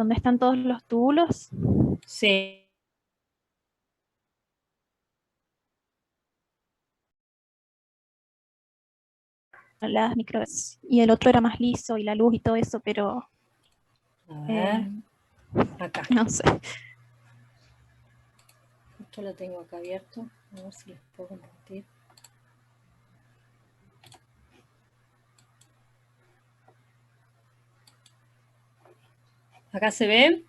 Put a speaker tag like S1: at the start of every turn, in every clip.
S1: donde están todos los túbulos.
S2: Sí.
S1: Las micro, y el otro era más liso y la luz y todo eso, pero
S2: A ver, acá.
S1: no sé.
S2: Esto lo tengo acá abierto. A ver si les puedo compartir. ¿Acá se ve?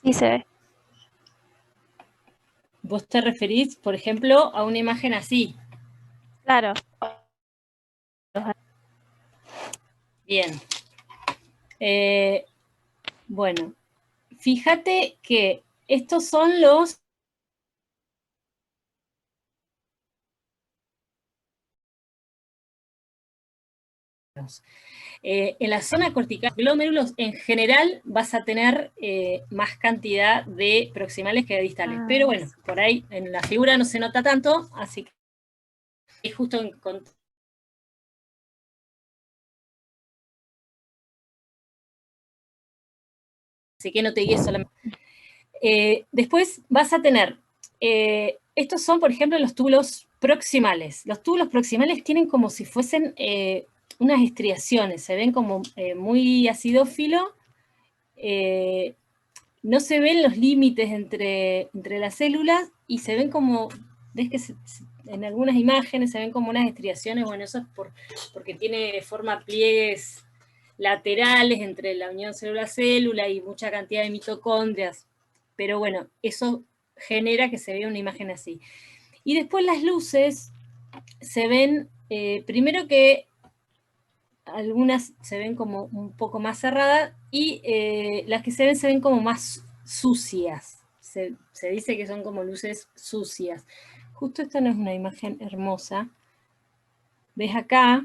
S1: Sí se ve.
S2: Vos te referís, por ejemplo, a una imagen así.
S1: Claro.
S2: Bien. Bueno, fíjate que estos son los... en la zona cortical, glómerulos, en general vas a tener más cantidad de proximales que de distales. Pero bueno, por ahí en la figura no se nota tanto, así que es justo encontrar. Así que no te guíes solamente. Después vas a tener, estos son, por ejemplo, los túbulos proximales. Los túbulos proximales tienen como si fuesen unas estriaciones, se ven como muy acidófilo, no se ven los límites entre las células y se ven como, ves que en algunas imágenes se ven como unas estriaciones, bueno, eso es porque tiene forma pliegues laterales entre la unión célula-célula y mucha cantidad de mitocondrias, pero bueno, eso genera que se vea una imagen así. Y después las luces se ven, primero que algunas se ven como un poco más cerradas y las que se ven como más sucias. Se dice que son como luces sucias. Justo esta no es una imagen hermosa. ¿Ves acá?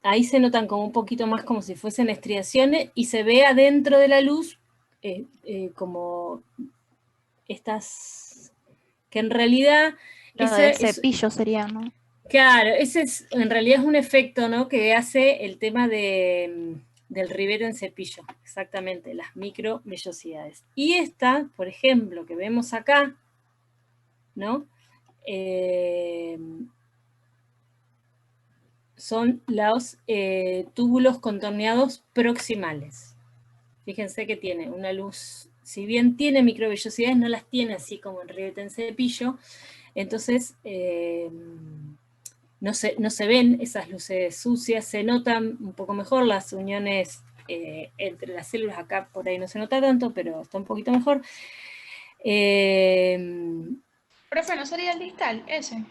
S2: Ahí se notan como un poquito más como si fuesen estriaciones y se ve adentro de la luz como estas, que en realidad...
S1: Lo de cepillo sería, ¿no?
S2: Claro, ese es, en realidad es un efecto, ¿no?, que hace el tema del ribete en cepillo, exactamente, las microvellosidades. Y esta, por ejemplo, que vemos acá, ¿no?, son los túbulos contorneados proximales. Fíjense que tiene una luz, si bien tiene microvellosidades, no las tiene así como en ribete en cepillo, entonces no se ven esas luces sucias, se notan un poco mejor las uniones entre las células, acá por ahí no se nota tanto, pero está un poquito mejor.
S3: Profe, ¿no sería el distal ese?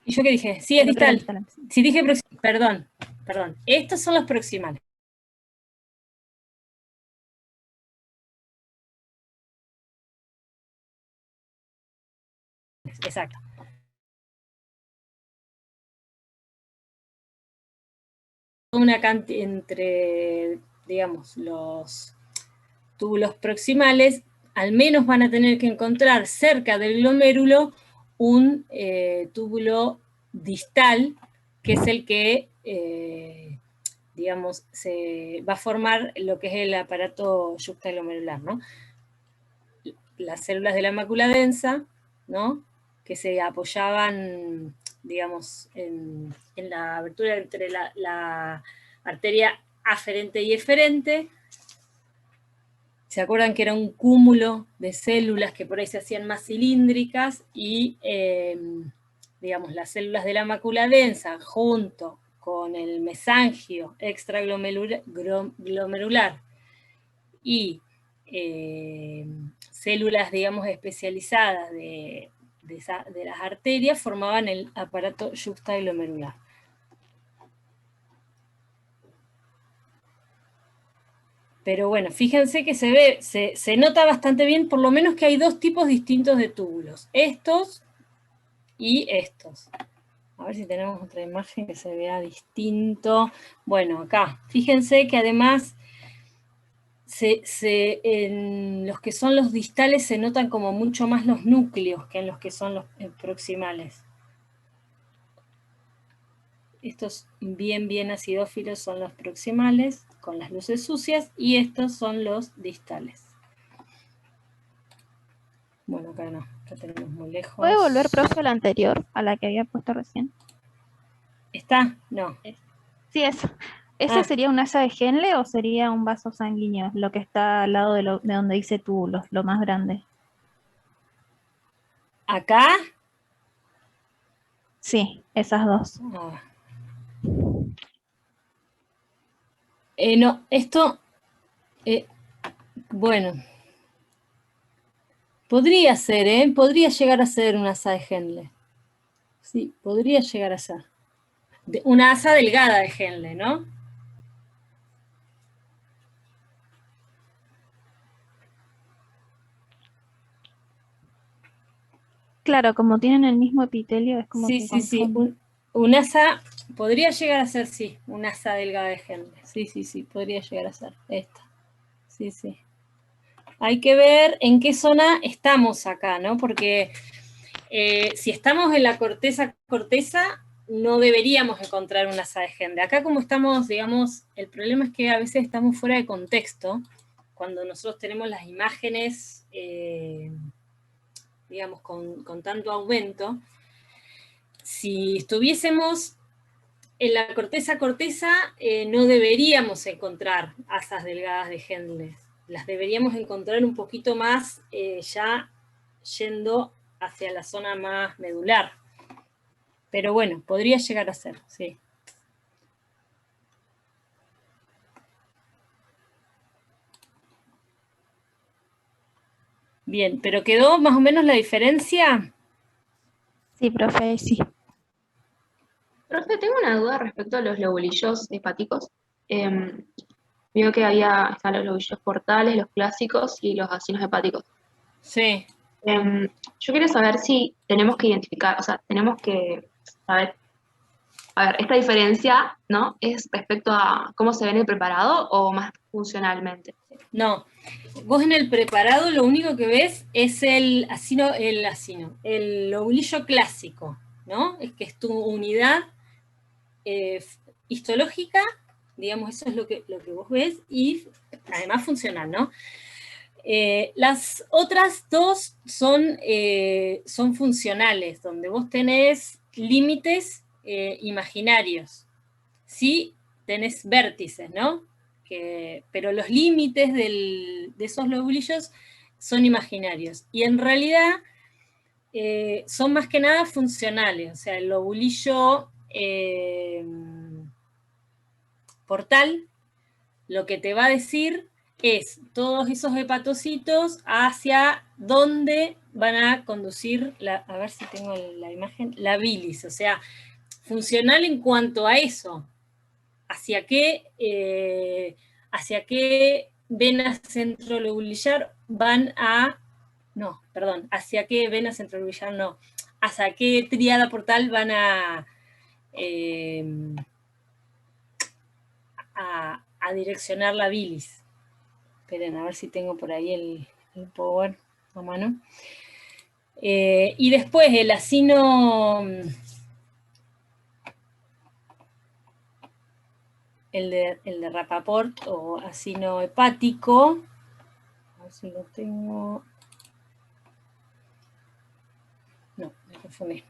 S2: ¿Y yo qué dije? Sí, es distal. Si dije perdón, estos son los proximales. Exacto. Una cantidad entre, digamos, los túbulos proximales, al menos van a tener que encontrar cerca del glomérulo un túbulo distal, que es el que, digamos, se va a formar lo que es el aparato yuxtaglomerular, ¿no? Las células de la mácula densa, ¿no?, que se apoyaban, digamos, en la abertura entre la arteria aferente y eferente. ¿Se acuerdan que era un cúmulo de células que por ahí se hacían más cilíndricas y, digamos, las células de la mácula densa junto con el mesangio extraglomerular y células, digamos, especializadas de las arterias formaban el aparato yuxtaglomerular. Pero bueno, fíjense que se nota bastante bien, por lo menos que hay dos tipos distintos de túbulos. Estos y estos. A ver si tenemos otra imagen que se vea distinto. Bueno, acá, fíjense que además en los que son los distales se notan como mucho más los núcleos que en los que son los proximales. Estos bien acidófilos son los proximales, con las luces sucias, y estos son los distales. Bueno, acá no, acá tenemos muy lejos.
S1: ¿Puede volver, profe, a la anterior, a la que había puesto recién?
S2: ¿Está? No.
S1: Sí, eso. ¿Ese sería un asa de Henle o sería un vaso sanguíneo? Lo que está al lado de donde dice túbulos, lo más grande.
S2: ¿Acá?
S1: Sí, esas dos.
S2: Ah. No, esto, bueno, podría ser, podría llegar a ser una asa de Henle. Sí, podría llegar a ser. Una asa delgada de Henle, ¿no?
S1: Claro, como tienen el mismo epitelio, es como
S2: Sí,
S1: que
S2: sí.
S1: confunde.
S2: Un asa, podría llegar a ser, sí, un asa delgada de Henle. Sí, podría llegar a ser esta. Sí. Hay que ver en qué zona estamos acá, ¿no? Porque si estamos en la corteza, no deberíamos encontrar una asa de Henle. Acá como estamos, digamos, el problema es que a veces estamos fuera de contexto, cuando nosotros tenemos las imágenes, digamos, con tanto aumento. Si estuviésemos en la corteza, no deberíamos encontrar asas delgadas de Henle. Las deberíamos encontrar un poquito más ya yendo hacia la zona más medular. Pero bueno, podría llegar a ser, sí. Bien, pero ¿quedó más o menos la diferencia?
S1: Sí, profe, sí.
S4: Profe, tengo una duda respecto a los lobulillos hepáticos. Veo que están los lobulillos portales, los clásicos y los acinos hepáticos.
S2: Sí.
S4: Yo quiero saber si tenemos que identificar, o sea, tenemos que saber, a ver, esta diferencia, ¿no? ¿Es respecto a cómo se ve en el preparado o más funcionalmente?
S2: No, vos en el preparado lo único que ves es el lobulillo clásico, ¿no? Es que es tu unidad histológica, digamos, eso es lo que vos ves, y además funcional, ¿no? Las otras dos son funcionales, donde vos tenés límites imaginarios. Sí, tenés vértices, ¿no? Pero los límites de esos lobulillos son imaginarios. Y en realidad son más que nada funcionales. O sea, el lobulillo portal lo que te va a decir es todos esos hepatocitos hacia dónde van a conducir, a ver si tengo la imagen, la bilis. O sea, funcional en cuanto a eso. Hacia qué vena centrolobulillar van a, no, perdón, hacia qué vena centrolobulillar no, hacia qué tríada portal van a direccionar la bilis. Esperen, a ver si tengo por ahí el power a mano. Y después el acino, el de Rapaport o acino hepático, a ver si lo tengo. No, me confundí.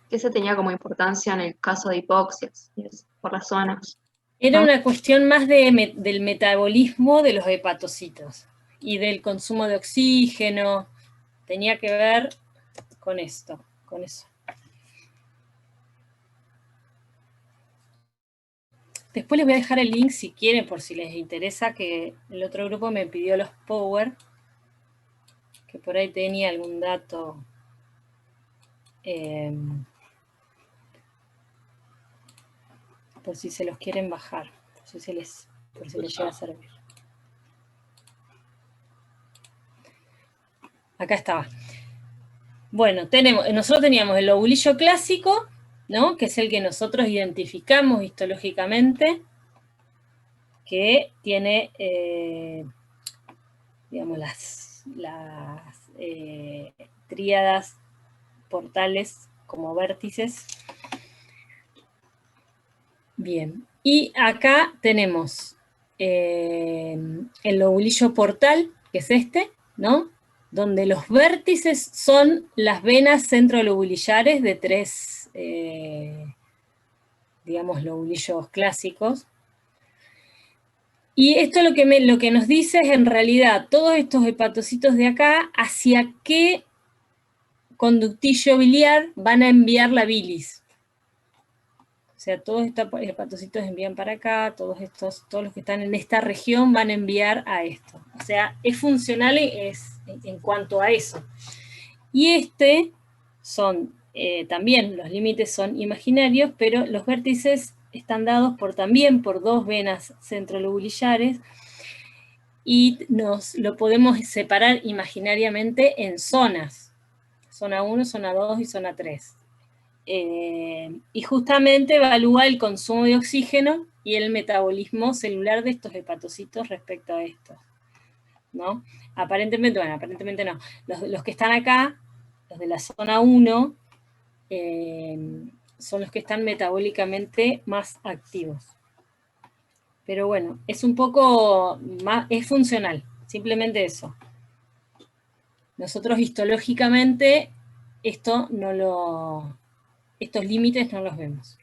S4: ¿Qué se tenía como importancia en el caso de hipoxias por las zonas?
S2: Era
S4: ¿no?
S2: una cuestión más del metabolismo de los hepatocitos y del consumo de oxígeno. Tenía que ver con esto, con eso. Después les voy a dejar el link si quieren, por si les interesa, que el otro grupo me pidió los Power, que por ahí tenía algún dato. Por si se los quieren bajar, por si les llega a servir. Acá estaba. Bueno, nosotros teníamos el lobulillo clásico, ¿no? Que es el que nosotros identificamos histológicamente, que tiene, digamos, las tríadas portales como vértices. Bien, y acá tenemos el lobulillo portal, que es este, ¿no? Donde los vértices son las venas centrolobulillares de 3, digamos, lobulillos clásicos. Y esto lo que nos dice es, en realidad, todos estos hepatocitos de acá, hacia qué conductillo biliar van a enviar la bilis. O sea, todos estos hepatocitos envían para acá, todos los que están en esta región van a enviar a esto. O sea, es funcional en cuanto a eso. Y son, también los límites son imaginarios, pero los vértices están dados también por 2 venas centrolobulillares, y lo podemos separar imaginariamente en zonas. Zona 1, zona 2 y zona 3. Y justamente evalúa el consumo de oxígeno y el metabolismo celular de estos hepatocitos respecto a estos, ¿no? Aparentemente no. Los que están acá, los de la zona 1, son los que están metabólicamente más activos. Pero bueno, es un poco más, es funcional, simplemente eso. Nosotros histológicamente estos límites no los vemos.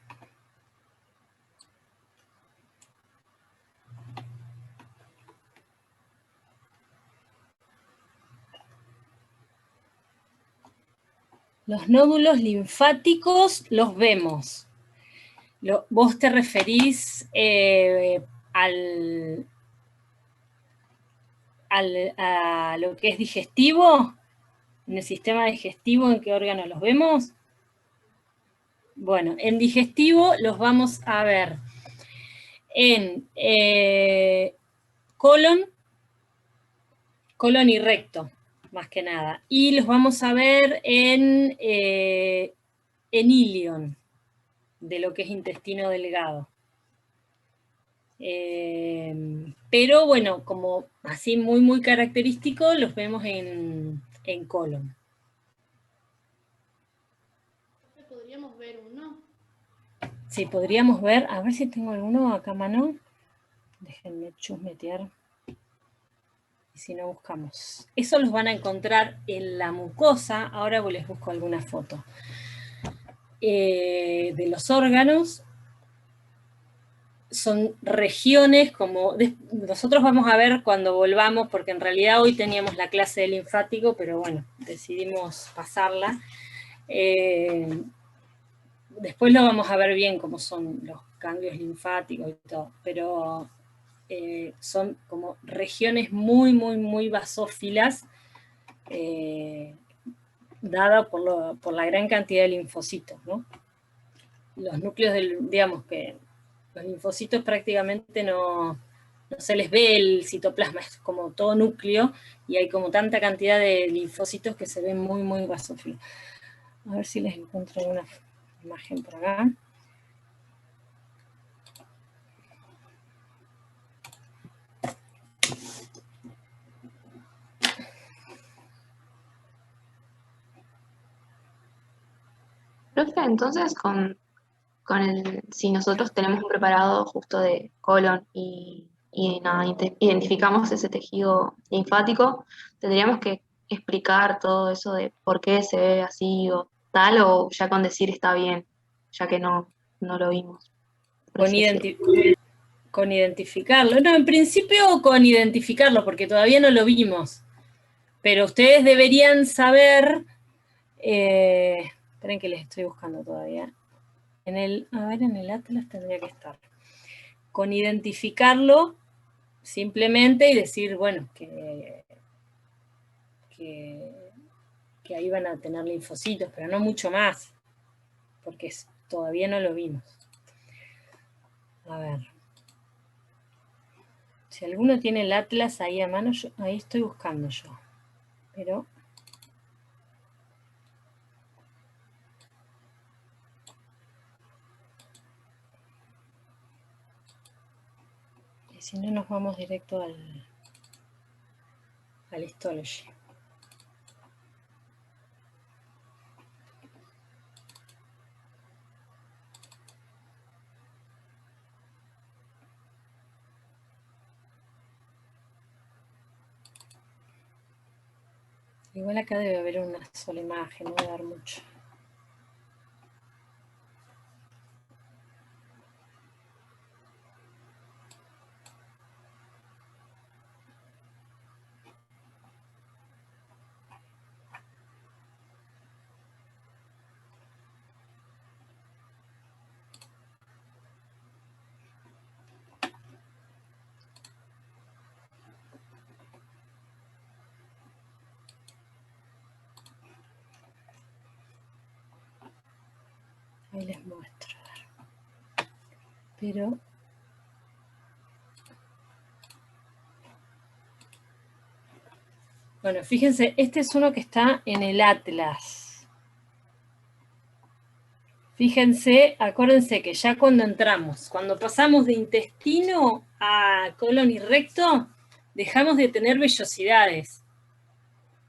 S2: Los nódulos linfáticos los vemos. Vos te referís a lo que es digestivo, en el sistema digestivo, ¿en qué órganos los vemos? Bueno, en digestivo los vamos a ver en colon y recto, más que nada. Y los vamos a ver en ilion, de lo que es intestino delgado. Pero bueno, como así muy, muy característico, los vemos en colon.
S3: ¿Podríamos ver uno?
S2: Sí, podríamos ver, a ver si tengo alguno acá a mano. Déjenme chusmetear. Y si no, buscamos. Eso los van a encontrar en la mucosa. Ahora les busco alguna foto. De los órganos. Son regiones como... nosotros vamos a ver cuando volvamos, porque en realidad hoy teníamos la clase de linfático, pero bueno, decidimos pasarla. Después lo vamos a ver bien cómo son los ganglios linfáticos y todo, pero son como regiones muy, muy, muy basófilas, dada por la gran cantidad de linfocitos, ¿no? Los núcleos, digamos que los linfocitos prácticamente no se les ve el citoplasma, es como todo núcleo, y hay como tanta cantidad de linfocitos que se ven muy, muy basófilos. A ver si les encuentro una imagen por acá.
S4: Profe, entonces si nosotros tenemos un preparado justo de colon y nada, identificamos ese tejido linfático, tendríamos que explicar todo eso de por qué se ve así o tal, o ya con decir está bien, ya que no lo vimos. por así decirlo.
S2: Con identificarlo. No, en principio con identificarlo, porque todavía no lo vimos. Pero ustedes deberían saber... esperen que les estoy buscando todavía. A ver, en el Atlas tendría que estar. Con identificarlo simplemente y decir, bueno, que ahí van a tener linfocitos, pero no mucho más, porque todavía no lo vimos. A ver. Si alguno tiene el Atlas ahí a mano, ahí estoy buscando yo. Pero... Si no, nos vamos directo al histology. Igual acá debe haber una sola imagen, no debe haber mucho. Ahí les muestro. Pero bueno, fíjense, este es uno que está en el Atlas. Fíjense, acuérdense que ya cuando pasamos de intestino a colon y recto, dejamos de tener vellosidades.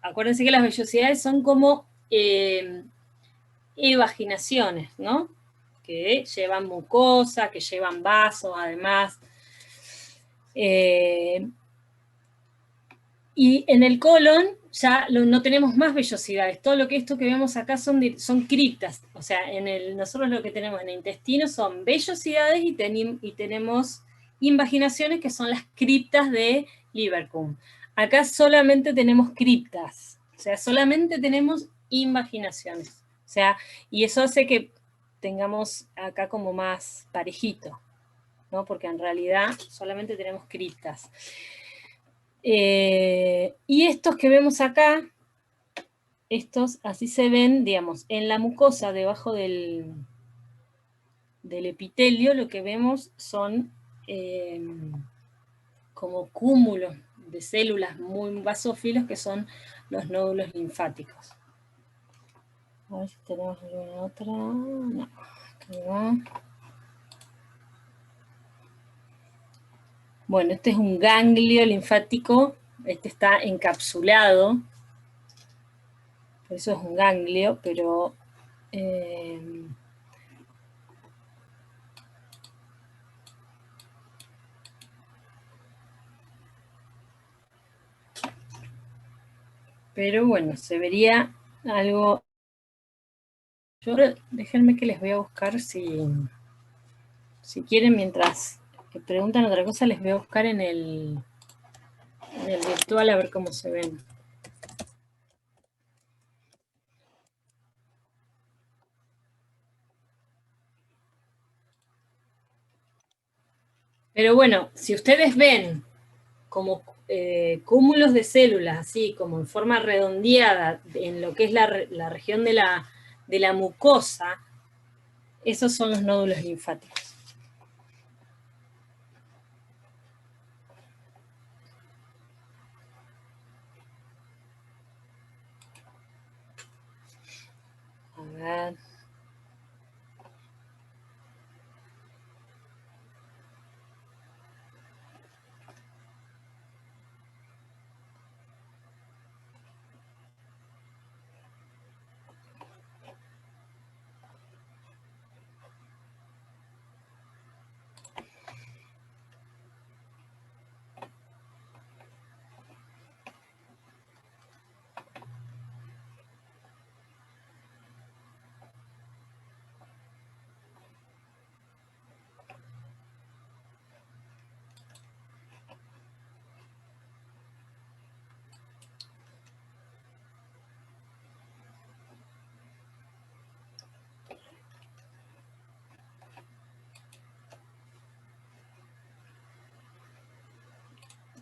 S2: Acuérdense que las vellosidades son como evaginaciones, ¿no? Que llevan mucosa, que llevan vasos, además. Y en el colon ya no tenemos más vellosidades. Todo lo que esto que vemos acá son criptas. O sea, nosotros lo que tenemos en el intestino son vellosidades y tenemos invaginaciones, que son las criptas de Lieberkühn. Acá solamente tenemos criptas. O sea, solamente tenemos invaginaciones. O sea, y eso hace que tengamos acá como más parejito, ¿no? Porque en realidad solamente tenemos criptas. Y estos que vemos acá, estos así se ven, digamos, en la mucosa debajo del epitelio, lo que vemos son como cúmulos de células muy basófilos, que son los nódulos linfáticos. A ver si tenemos alguna otra. No, acá va. Bueno, este es un ganglio linfático, este está encapsulado, por eso es un ganglio, pero bueno, se vería algo. Déjenme que les voy a buscar si quieren, mientras que preguntan otra cosa, les voy a buscar en el virtual a ver cómo se ven. Pero bueno, si ustedes ven como cúmulos de células, así como en forma redondeada, en lo que es la región de la mucosa, esos son los nódulos linfáticos. A ver.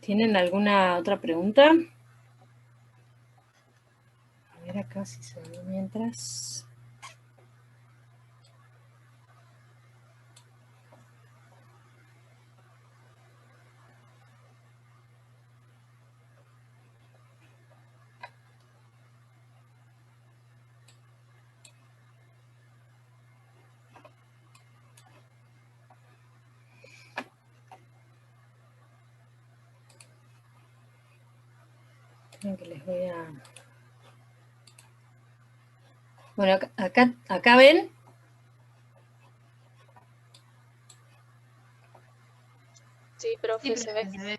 S2: ¿Tienen alguna otra pregunta? A ver acá si se ve mientras. Esperen que les voy a... Bueno, acá ven.
S5: Sí, profe, se ve.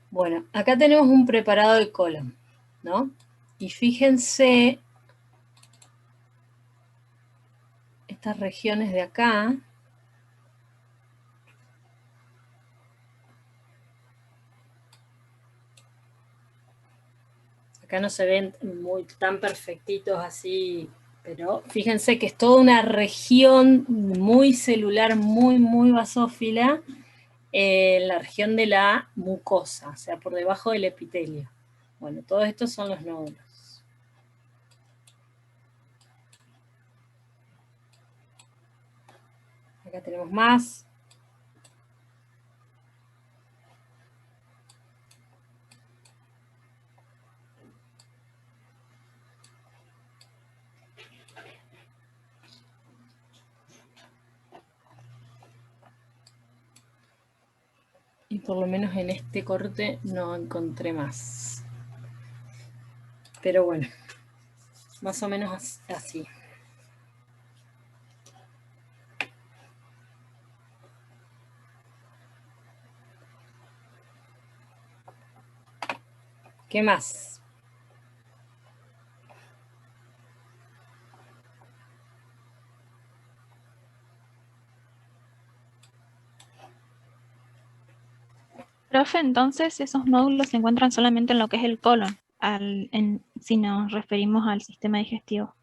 S2: Bueno, acá tenemos un preparado de colon, ¿no? Y fíjense estas regiones de acá. Acá no se ven tan perfectitos así, pero fíjense que es toda una región muy celular, muy basófila, en la región de la mucosa, o sea, por debajo del epitelio. Bueno, todos estos son los nódulos. Acá tenemos más. Y por lo menos en este corte no encontré más. Pero bueno, más o menos así. ¿Qué más?
S1: Profe, entonces esos nódulos se encuentran solamente en lo que es el colon, si nos referimos al sistema digestivo.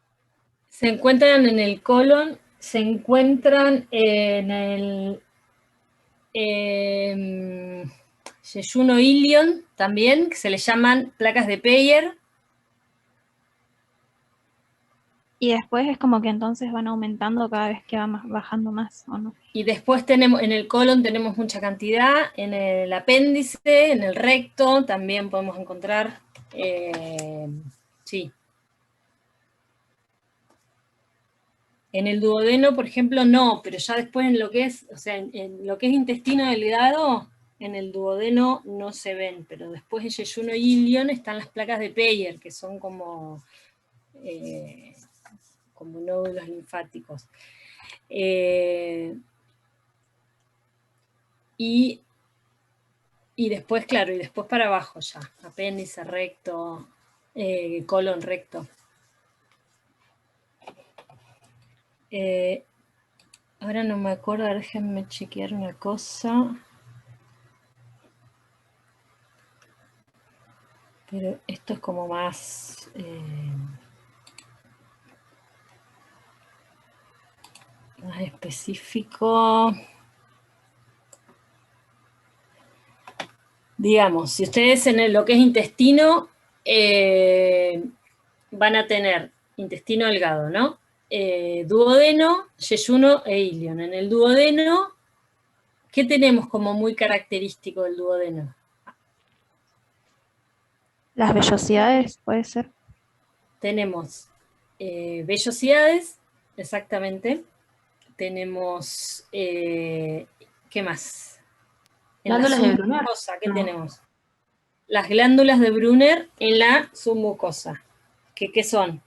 S2: Se encuentran en el colon, se encuentran en el yeyuno ilion también, que se le llaman placas de Peyer.
S1: Y después es como que entonces van aumentando cada vez que va bajando más, ¿o no?
S2: Y después tenemos, en el colon tenemos mucha cantidad, en el apéndice, en el recto, también podemos encontrar, sí. En el duodeno, por ejemplo, no, pero ya después en lo que es, o sea, en lo que es intestino delgado, en el duodeno no se ven, pero después en yeyuno ilion están las placas de Peyer, que son como nódulos linfáticos. Y después, claro, y después para abajo ya, apéndice, recto, colon, recto. Ahora no me acuerdo, déjenme chequear una cosa. Pero esto es como más... más específico. Digamos, si ustedes en lo que es intestino van a tener intestino delgado, ¿no? Duodeno, yeyuno e ilion. En el duodeno, ¿qué tenemos como muy característico del duodeno?
S1: Las vellosidades, puede ser.
S2: Tenemos vellosidades, exactamente. Tenemos, ¿qué más? En la
S4: Glándulas de Brunner.
S2: submucosa, ¿qué
S4: No.
S2: tenemos? Las glándulas de Brunner en la submucosa. ¿Qué son?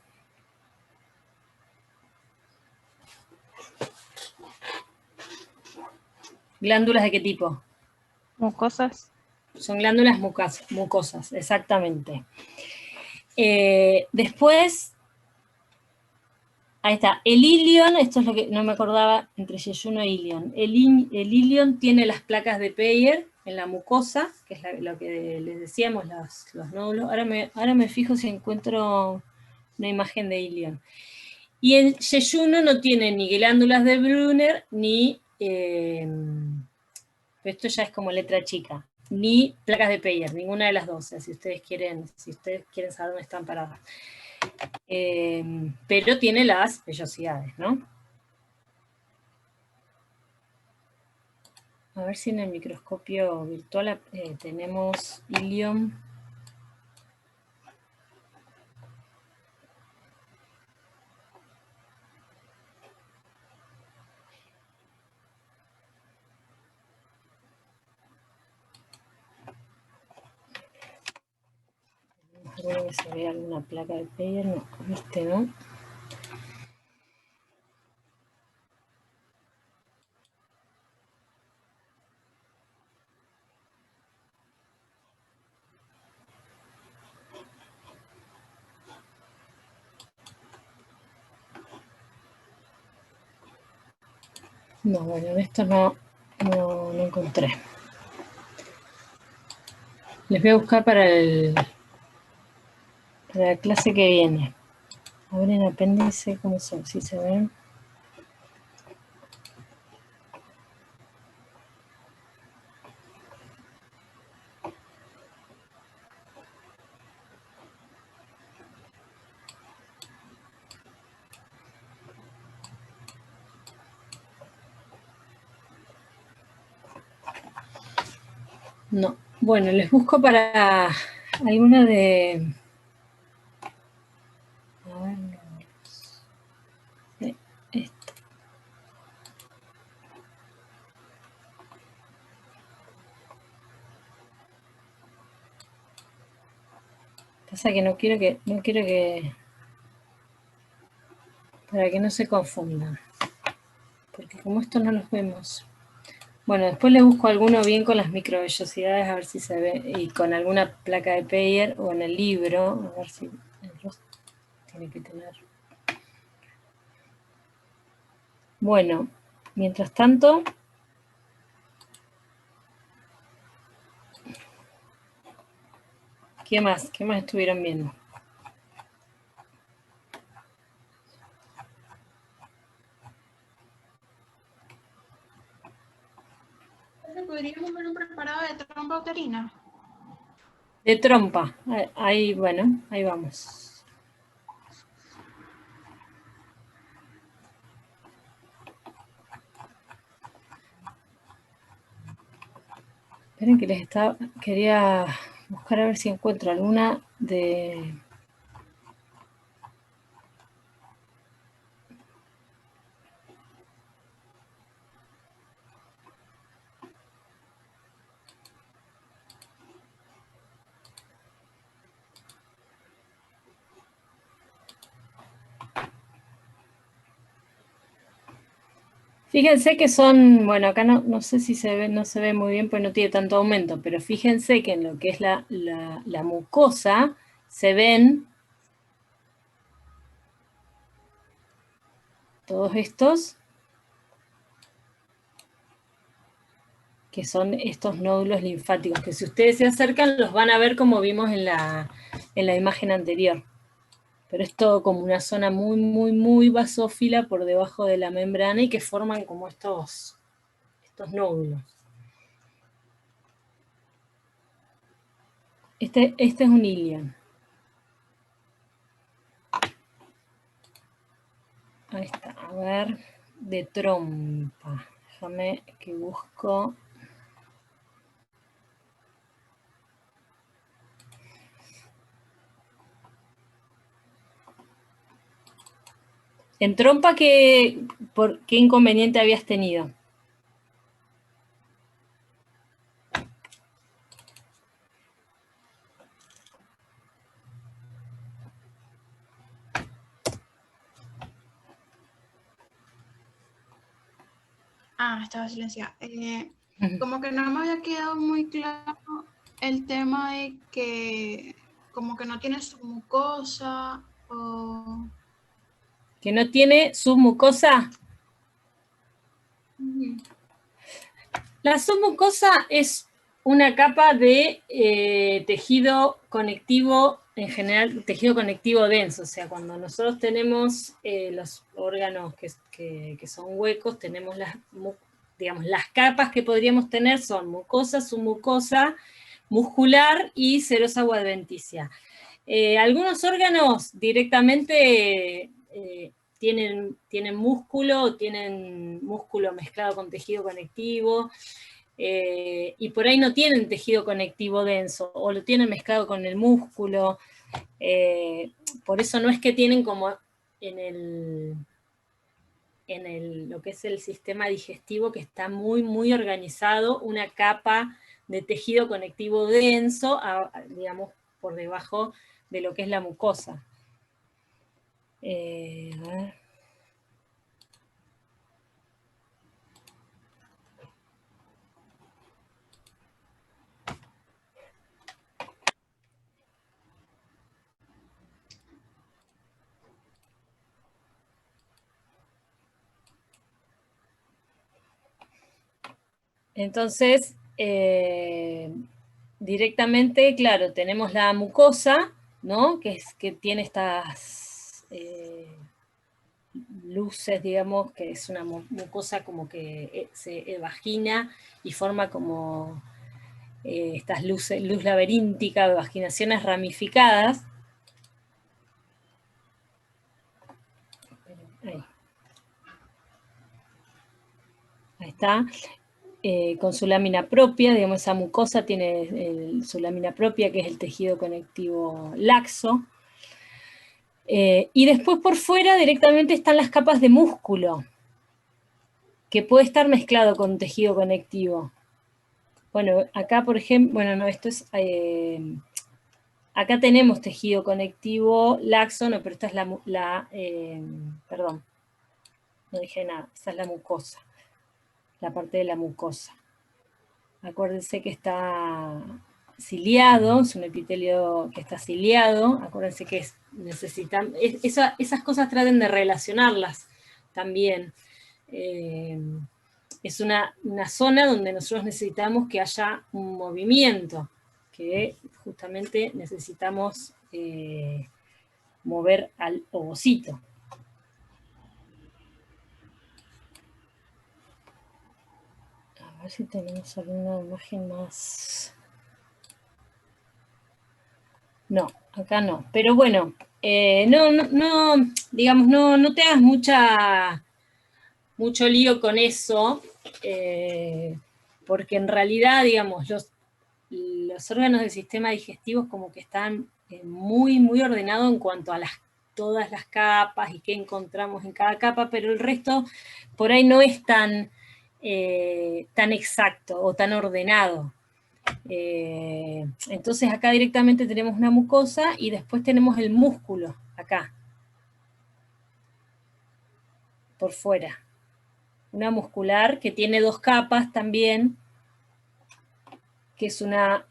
S2: ¿Glándulas de qué tipo?
S1: Mucosas.
S2: Son glándulas mucosas, exactamente. Después, ahí está, el ilion, esto es lo que no me acordaba entre yeyuno e ilion. El ilion tiene las placas de Peyer en la mucosa, que es lo que les decíamos, los nódulos. Ahora me fijo si encuentro una imagen de ilion. Y el yeyuno no tiene ni glándulas de Brunner, ni, esto ya es como letra chica, ni placas de Peyer, ninguna de las dos, o sea, si ustedes quieren saber dónde están paradas. Pero tiene las vellosidades, ¿no? A ver si en el microscopio virtual tenemos ilion. Seguro que se ve alguna placa de Peyer, no, este no. No, bueno, en esto no encontré. Les voy a buscar para la clase que viene. A ver en apéndice cómo son, si se ven. No. Bueno, les busco para alguna de... A ver, no. Sí, esta. Pasa que no quiero que... Para que no se confundan. Porque como esto no los vemos... Bueno, después le busco alguno bien con las microvellosidades, a ver si se ve, y con alguna placa de Peyer o en el libro, a ver si el rostro tiene que tener. Bueno, mientras tanto, ¿qué más? ¿Qué más estuvieron viendo?
S3: ¿Podríamos ver un preparado de trompa uterina?
S2: De trompa, ahí, bueno, ahí vamos. Esperen que quería buscar a ver si encuentro alguna de... Fíjense que son, bueno, acá no sé si se ve, no se ve muy bien, pues no tiene tanto aumento, pero fíjense que en lo que es la mucosa se ven todos estos, que son estos nódulos linfáticos, que si ustedes se acercan los van a ver como vimos en la imagen anterior. Pero es todo como una zona muy, muy, muy basófila por debajo de la membrana y que forman como estos nódulos. Este es un ilion. Ahí está, a ver, de trompa. Déjame que busco. En trompa, ¿qué inconveniente habías tenido?
S3: Estaba silenciada. Como que no me había quedado muy claro el tema de que como que no tiene su mucosa o...
S2: ¿Que no tiene submucosa? La submucosa es una capa de tejido conectivo, en general tejido conectivo denso, o sea, cuando nosotros tenemos los órganos que son huecos, tenemos las capas que podríamos tener son mucosa, submucosa, muscular y serosa o adventicia. Algunos órganos directamente tienen músculo mezclado con tejido conectivo, y por ahí no tienen tejido conectivo denso, o lo tienen mezclado con el músculo. Por eso no es que tienen como en lo que es el sistema digestivo, que está muy, muy organizado, una capa de tejido conectivo denso, digamos, por debajo de lo que es la mucosa. A ver. Entonces, directamente, claro, tenemos la mucosa, ¿no? Que tiene estas luces, digamos, que es una mucosa como que se vagina y forma como estas luces, luz laberíntica, vaginaciones ramificadas. Ahí está. Con su lámina propia, digamos, esa mucosa tiene su lámina propia, que es el tejido conectivo laxo. Y después por fuera directamente están las capas de músculo, que puede estar mezclado con tejido conectivo. Bueno, acá por ejemplo, bueno, no, esto es... acá tenemos tejido conectivo laxo, no, pero esta es perdón, no dije nada, esta es la mucosa, la parte de la mucosa. Acuérdense que está ciliado, es un epitelio que está ciliado, acuérdense que necesitan, esas cosas traten de relacionarlas también. Es una zona donde nosotros necesitamos que haya un movimiento, que justamente necesitamos mover al ovocito. A ver si tenemos alguna imagen más. No, acá no. Pero bueno, digamos, no te hagas mucho lío con eso, porque en realidad, digamos, los órganos del sistema digestivo como que están muy ordenados en cuanto a todas las capas y qué encontramos en cada capa, pero el resto por ahí no es tan exacto o tan ordenado. Entonces acá directamente tenemos una mucosa y después tenemos el músculo, acá, por fuera. Una muscular que tiene dos capas también, que es una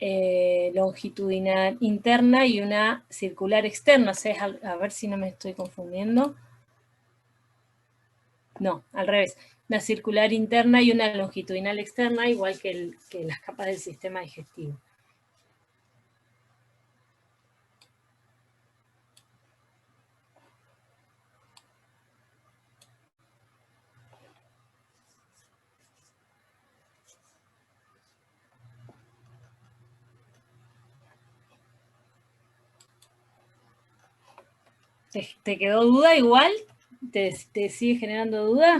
S2: longitudinal interna y una circular externa. O sea, a ver si no me estoy confundiendo. No, al revés. Una circular interna y una longitudinal externa, igual que las capas del sistema digestivo. ¿Te quedó duda igual? ¿Te sigue generando duda?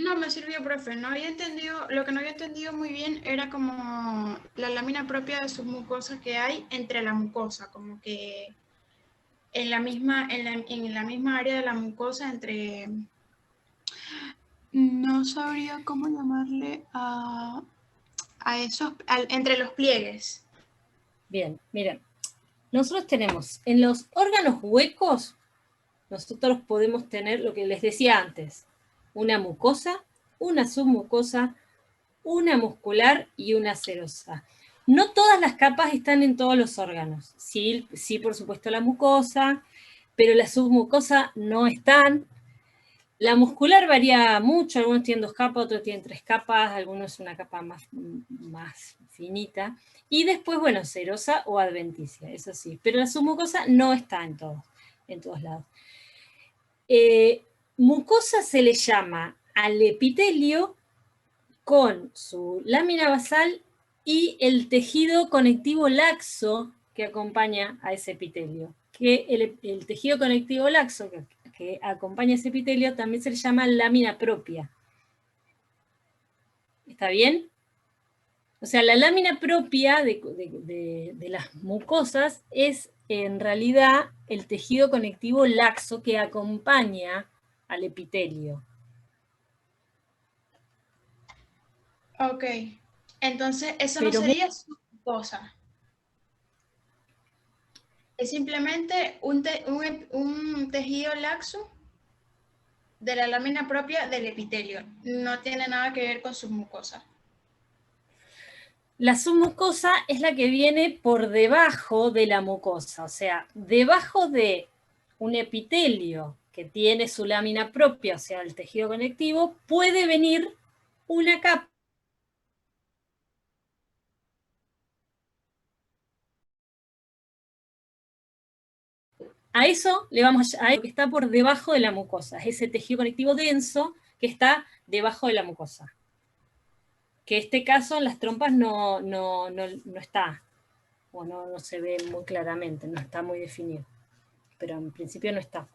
S3: No, me sirvió, profe. No había entendido, lo que no había entendido muy bien era como la lámina propia de sus mucosas que hay entre la mucosa, como que en la misma área de la mucosa entre... No sabría cómo llamarle a esos, entre los pliegues.
S2: Bien, miren. Nosotros tenemos, en los órganos huecos, nosotros podemos tener lo que les decía antes, una mucosa, una submucosa, una muscular y una serosa. No todas las capas están en todos los órganos. Sí, por supuesto la mucosa, pero la submucosa no están. La muscular varía mucho, algunos tienen 2 capas, otros tienen 3 capas, algunos una capa más finita. Y después, bueno, serosa o adventicia, eso sí. Pero la submucosa no está en todos lados. Mucosa se le llama al epitelio con su lámina basal y el tejido conectivo laxo que acompaña a ese epitelio. Que el tejido conectivo laxo que acompaña ese epitelio también se le llama lámina propia. ¿Está bien? O sea, la lámina propia de las mucosas es en realidad el tejido conectivo laxo que acompaña al epitelio.
S3: Ok, entonces eso no sería submucosa. Es simplemente un tejido laxo de la lámina propia del epitelio. No tiene nada que ver con sus mucosas.
S2: La submucosa es la que viene por debajo de la mucosa, o sea, debajo de un epitelio que tiene su lámina propia, o sea, el tejido conectivo, puede venir una capa. A eso le vamos a lo que está por debajo de la mucosa, es ese tejido conectivo denso que está debajo de la mucosa. Que en este caso en las trompas no está, o no se ve muy claramente, no está muy definido, pero en principio no está.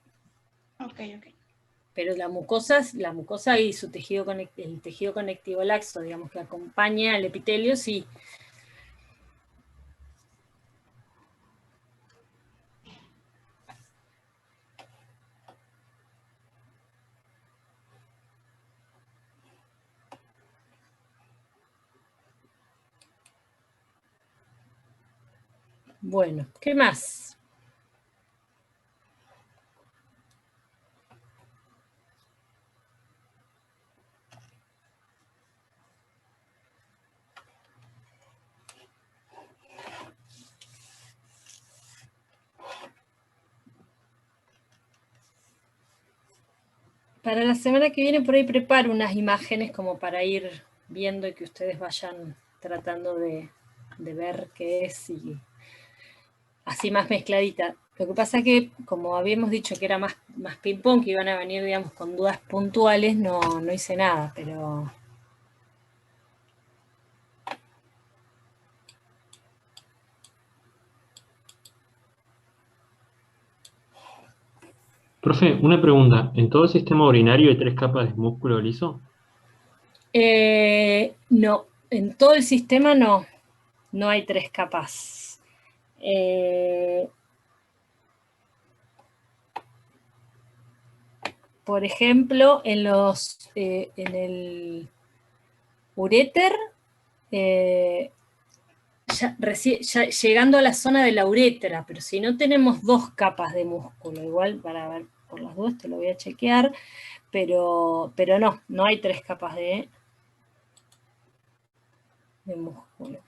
S3: Ok.
S2: Pero la mucosa y su tejido el tejido conectivo laxo, digamos, que acompaña al epitelio, sí. Bueno, ¿qué más? Para la semana que viene por ahí preparo unas imágenes como para ir viendo y que ustedes vayan tratando de ver qué es y así más mezcladita. Lo que pasa es que, como habíamos dicho que era más ping-pong, que iban a venir, digamos, con dudas puntuales, no hice nada, pero...
S6: Profe, una pregunta. ¿En todo el sistema urinario hay 3 capas de músculo liso?
S2: No, en todo el sistema no hay 3 capas. Por ejemplo, en el uréter, ya llegando a la zona de la uretra, pero si no tenemos 2 capas de músculo, igual para ver por las dudas te lo voy a chequear, pero no hay 3 capas de músculo.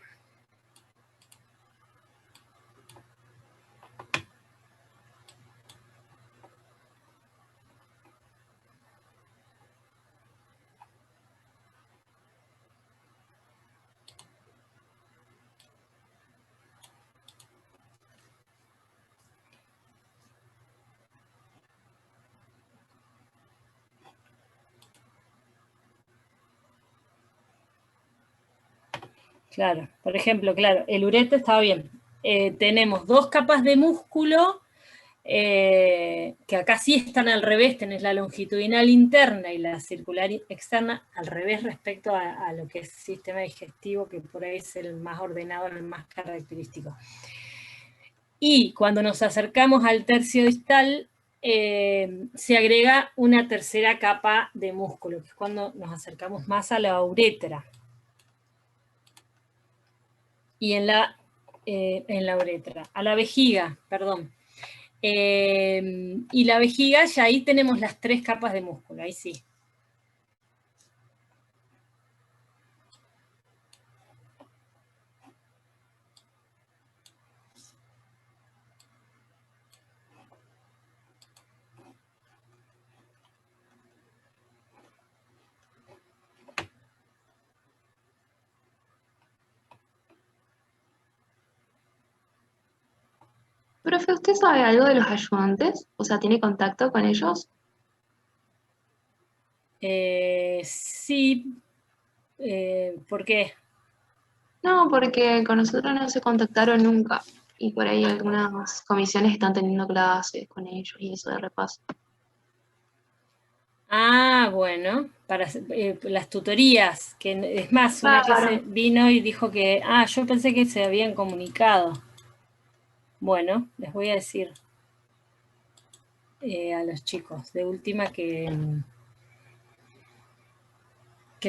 S2: Claro, por ejemplo, claro, el ureter estaba bien. Tenemos 2 capas de músculo, que acá sí están al revés, tenés la longitudinal interna y la circular externa al revés respecto a lo que es sistema digestivo, que por ahí es el más ordenado, el más característico. Y cuando nos acercamos al tercio distal, se agrega una tercera capa de músculo, que es cuando nos acercamos más a la uretra. Y en la uretra, a la vejiga, perdón. Y la vejiga, ya ahí tenemos las 3 capas de músculo, ahí sí.
S4: Profe, ¿usted sabe algo de los ayudantes? O sea, ¿tiene contacto con ellos?
S2: Sí. ¿Por qué?
S4: No, porque con nosotros no se contactaron nunca. Y por ahí algunas comisiones están teniendo clases con ellos y eso de repaso.
S2: Ah, bueno, para las tutorías, que es más, una clase vino y dijo que, yo pensé que se habían comunicado. Bueno, les voy a decir a los chicos, de última que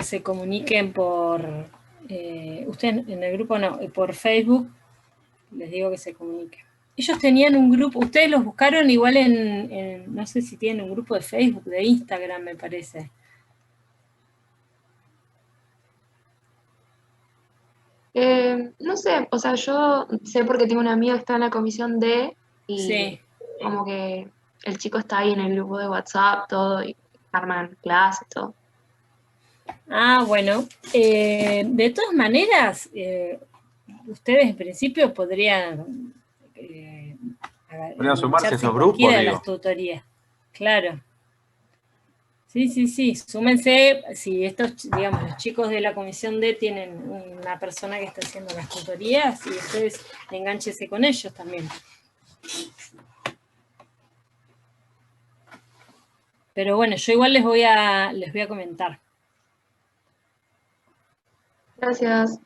S2: se comuniquen por, usted en el grupo no, por Facebook, les digo que se comuniquen. ellos tenían un grupo, ustedes los buscaron igual no sé si tienen un grupo de Facebook, de Instagram, me parece.
S4: No sé, o sea, yo sé porque tengo una amiga que está en la comisión D y
S2: Sí.
S4: como que el chico está ahí en el grupo de WhatsApp, todo, y arman clases, todo.
S2: Ah, bueno. De todas maneras, ustedes en principio podrían
S7: Podrían sumarse a esos
S2: cualquiera
S7: grupos,
S2: de
S7: digo.
S2: las tutorías. Claro. Sí, sí, sí. Súmense, si estos, digamos, los chicos de la comisión D tienen una persona que está haciendo las tutorías, y ustedes engánchese con ellos también. Pero bueno, yo igual les voy a comentar.
S4: Gracias.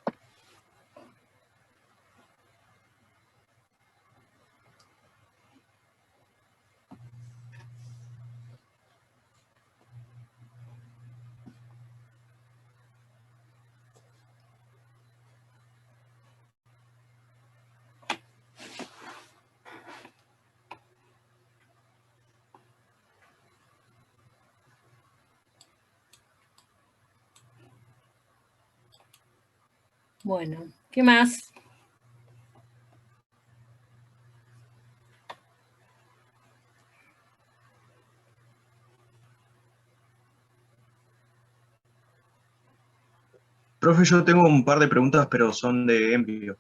S2: Bueno, ¿qué más?
S8: Profe, yo tengo un par de preguntas, pero son de Envio.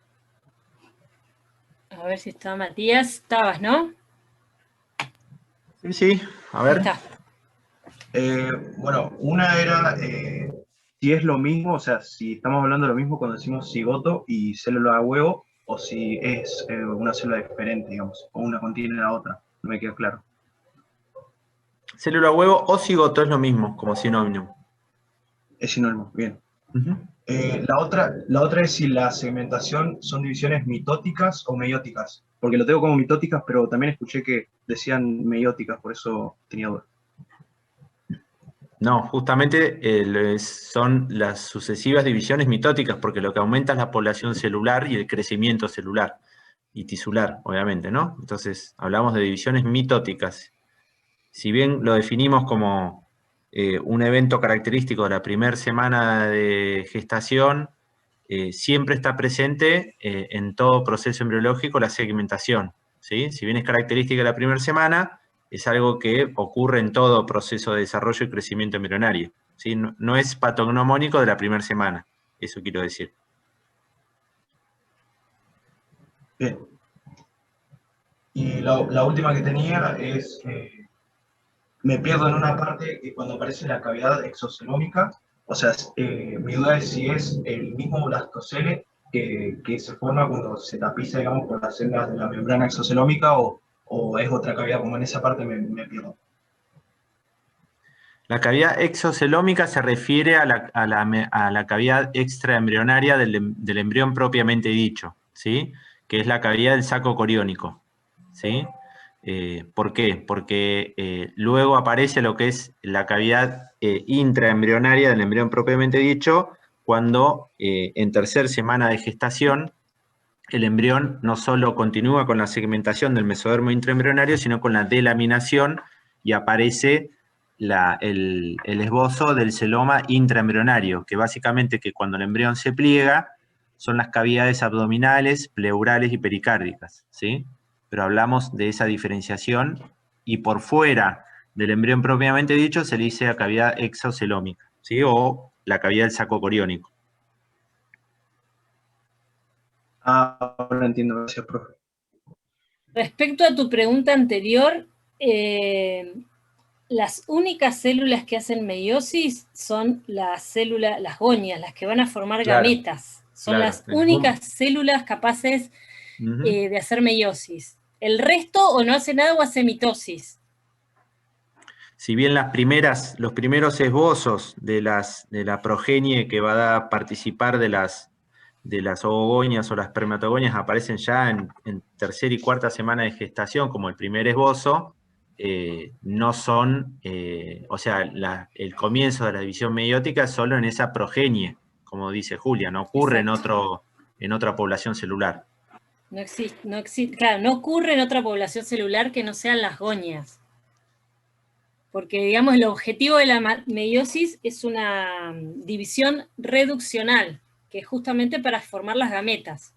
S2: A ver si está Matías. Estabas, ¿no?
S7: Sí, sí, a
S2: Ahí
S7: ver.
S2: está.
S8: Bueno, una era si es lo mismo, o sea, si estamos hablando de lo mismo cuando decimos cigoto y célula de huevo, o si es una célula diferente, digamos, o una contiene la otra. No me queda claro.
S7: Célula huevo o cigoto es lo mismo, como sinónimo.
S8: Es sinónimo, bien.
S7: Ujú.
S8: La otra es si la segmentación son divisiones mitóticas o meióticas, porque lo tengo como mitóticas, pero también escuché que decían meióticas, por eso tenía duda.
S7: No, justamente son las sucesivas divisiones mitóticas, porque lo que aumenta es la población celular y el crecimiento celular y tisular, obviamente, ¿no? Entonces, hablamos de divisiones mitóticas. Si bien lo definimos como un evento característico de la primera semana de gestación, siempre está presente en todo proceso embriológico la segmentación, ¿sí? Si bien es característica de la primera semana, es algo que ocurre en todo proceso de desarrollo y crecimiento embrionario, ¿sí? No es patognomónico de la primera semana, eso quiero decir.
S8: Bien. Y la última que tenía es, me pierdo en una parte que cuando aparece la cavidad exocelómica, o sea, mi duda es si es el mismo blastocele que se forma cuando se tapiza, digamos, por las células de la membrana exocelómica o es otra cavidad, como en esa parte me pierdo.
S7: La cavidad exocelómica se refiere a la cavidad extraembrionaria del embrión propiamente dicho, ¿sí? Que es la cavidad del saco coriónico, ¿sí? ¿Por qué? Porque luego aparece lo que es la cavidad intraembrionaria del embrión propiamente dicho, cuando en tercera semana de gestación el embrión no solo continúa con la segmentación del mesodermo intraembrionario, sino con la delaminación y aparece el esbozo del celoma intraembrionario, que básicamente que cuando el embrión se pliega son las cavidades abdominales, pleurales y pericárdicas, ¿sí? Pero hablamos de esa diferenciación y por fuera del embrión propiamente dicho se le dice la cavidad exocelómica, ¿sí? O la cavidad del saco coriónico.
S8: Ah, ahora entiendo, gracias, profe.
S2: Respecto a tu pregunta anterior, las únicas células que hacen meiosis son las gonias, las que van a formar
S7: Claro,
S2: gametas. Son
S7: claro.
S2: las únicas células capaces de hacer meiosis. El resto o no hace nada o hace mitosis.
S7: Si bien los primeros esbozos de la progenie que va a participar de las ovogonias o las espermatogonias aparecen ya en tercera y cuarta semana de gestación, como el primer esbozo, no son, o sea, el comienzo de la división meiótica es solo en esa progenie, como dice Julia, no ocurre en otra población celular.
S2: No existe, claro, no ocurre en otra población celular que no sean las gonias. Porque, digamos, el objetivo de la meiosis es una división reduccional, que es justamente para formar las gametas.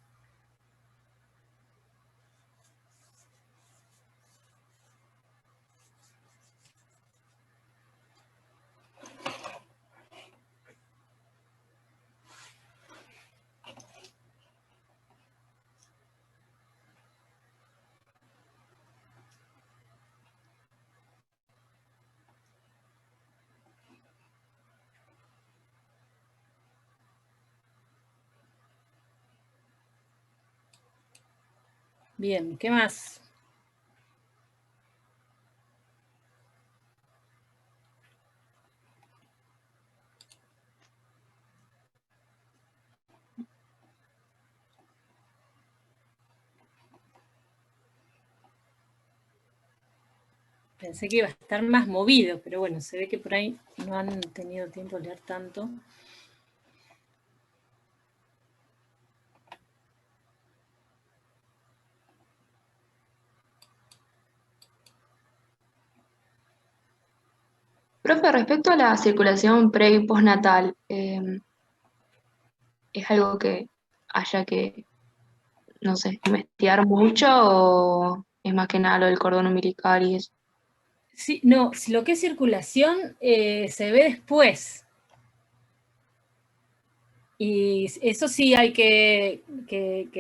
S2: Bien, ¿qué más? Pensé que iba a estar más movido, pero bueno, se ve que por ahí no han tenido tiempo de leer tanto.
S4: Profe, respecto a la circulación pre y postnatal, ¿es algo que haya que, no sé, investigar mucho o es más que nada lo del cordón umbilical y eso?
S2: Sí, no, lo que es circulación se ve después. Y eso sí hay que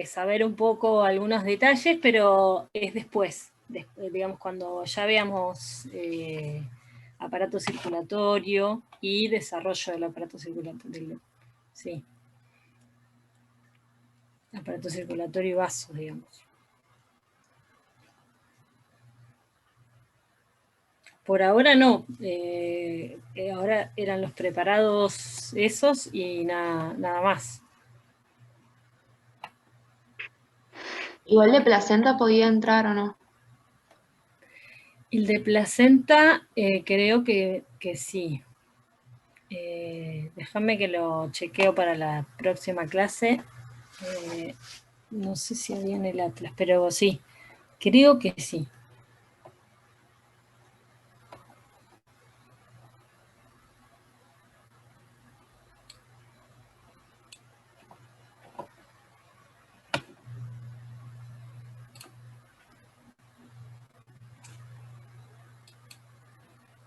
S2: saber un poco algunos detalles, pero es después, digamos, cuando ya veamos aparato circulatorio y desarrollo del aparato circulatorio. Sí, aparato circulatorio y vasos, digamos. Por ahora no, ahora eran los preparados esos y nada más.
S4: Igual de placenta podía entrar o no.
S2: El de placenta creo que sí. Déjame que lo chequeo para la próxima clase. No sé si había en el Atlas, pero sí, creo que sí.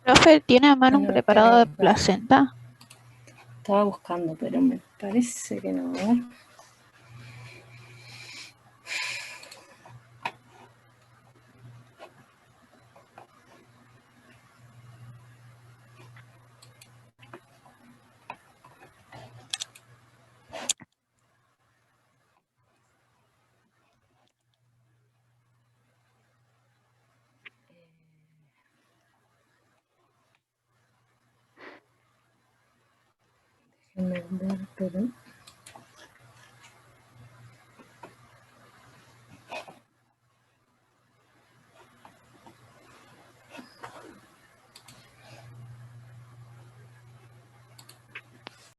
S1: Profe, ¿tiene a mano un
S2: Bueno,
S1: preparado de placenta?
S2: estaba buscando, pero me parece que no. A ver. Déjenme ver, pero